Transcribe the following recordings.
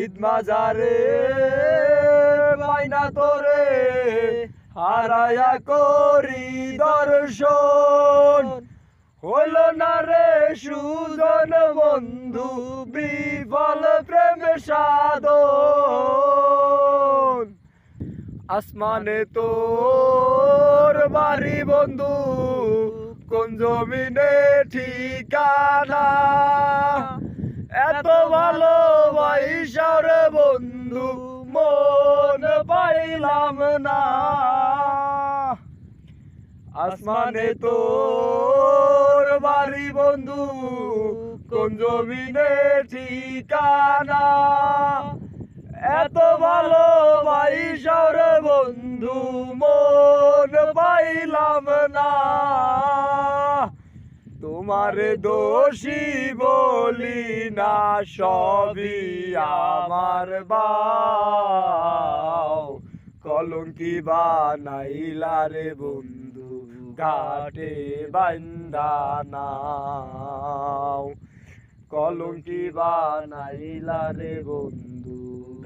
ঈদ মাজারে বাইনা তোরে হারায়া করি দর্শন হইল না রে সুজন বন্ধু বিফল প্রেম সাধন আসমানে তোর বাড়ি বন্ধু কোন জমিনে ঠিকানা এত ভালোবাসার বন্ধু মন পাইলাম না আসমানে তোর বাড়ি বন্ধু কোন জমিনে ঠিকানা এত ভালোবাসার বন্ধু মন পাইলাম না তোমার দোষী বলি না সবই আমার বাও কলঙ্কি বানাইলা রে বন্ধু ঘাটে বান্দা নাও কলঙ্কি বানাইলা রে বন্ধু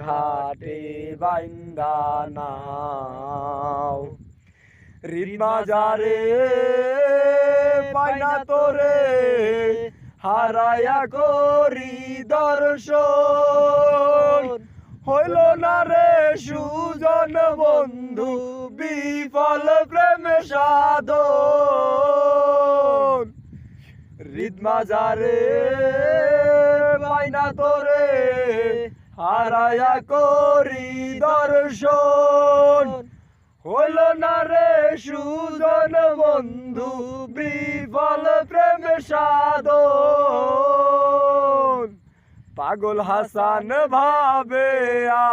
ঘাটে বান্দা নাও ঈদ মাজারে পাইনা তোরে হারায়া করি দর্শন হইল না রে সুজন বন্ধু বিফল প্রেম সাধন ঈদ মাজারে পাইনা তোরে হারায়া করি দর্শন হইল না রে সুজন বন্ধু বিফল প্রেম সাধন পাগল হাসান ভাবে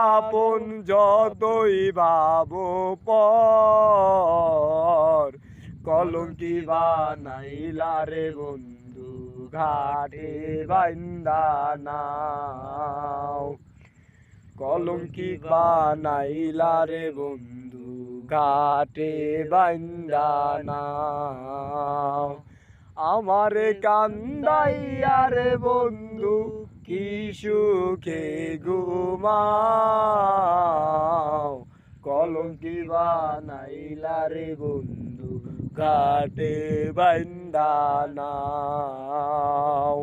আপন যতই ভাবো পর কলঙ্কি বানাইলা রে বন্ধু ঘাটে বান্দা নাও কলঙ্কি বানাইলা রে বন্ধু ঘাটে বান্দা নাও আমারে কান্দাইয়া রে বন্ধু কি সুখে ঘুমাও কলঙ্কি বানাইলা রে বন্ধু ঘাটে বান্দা নাও।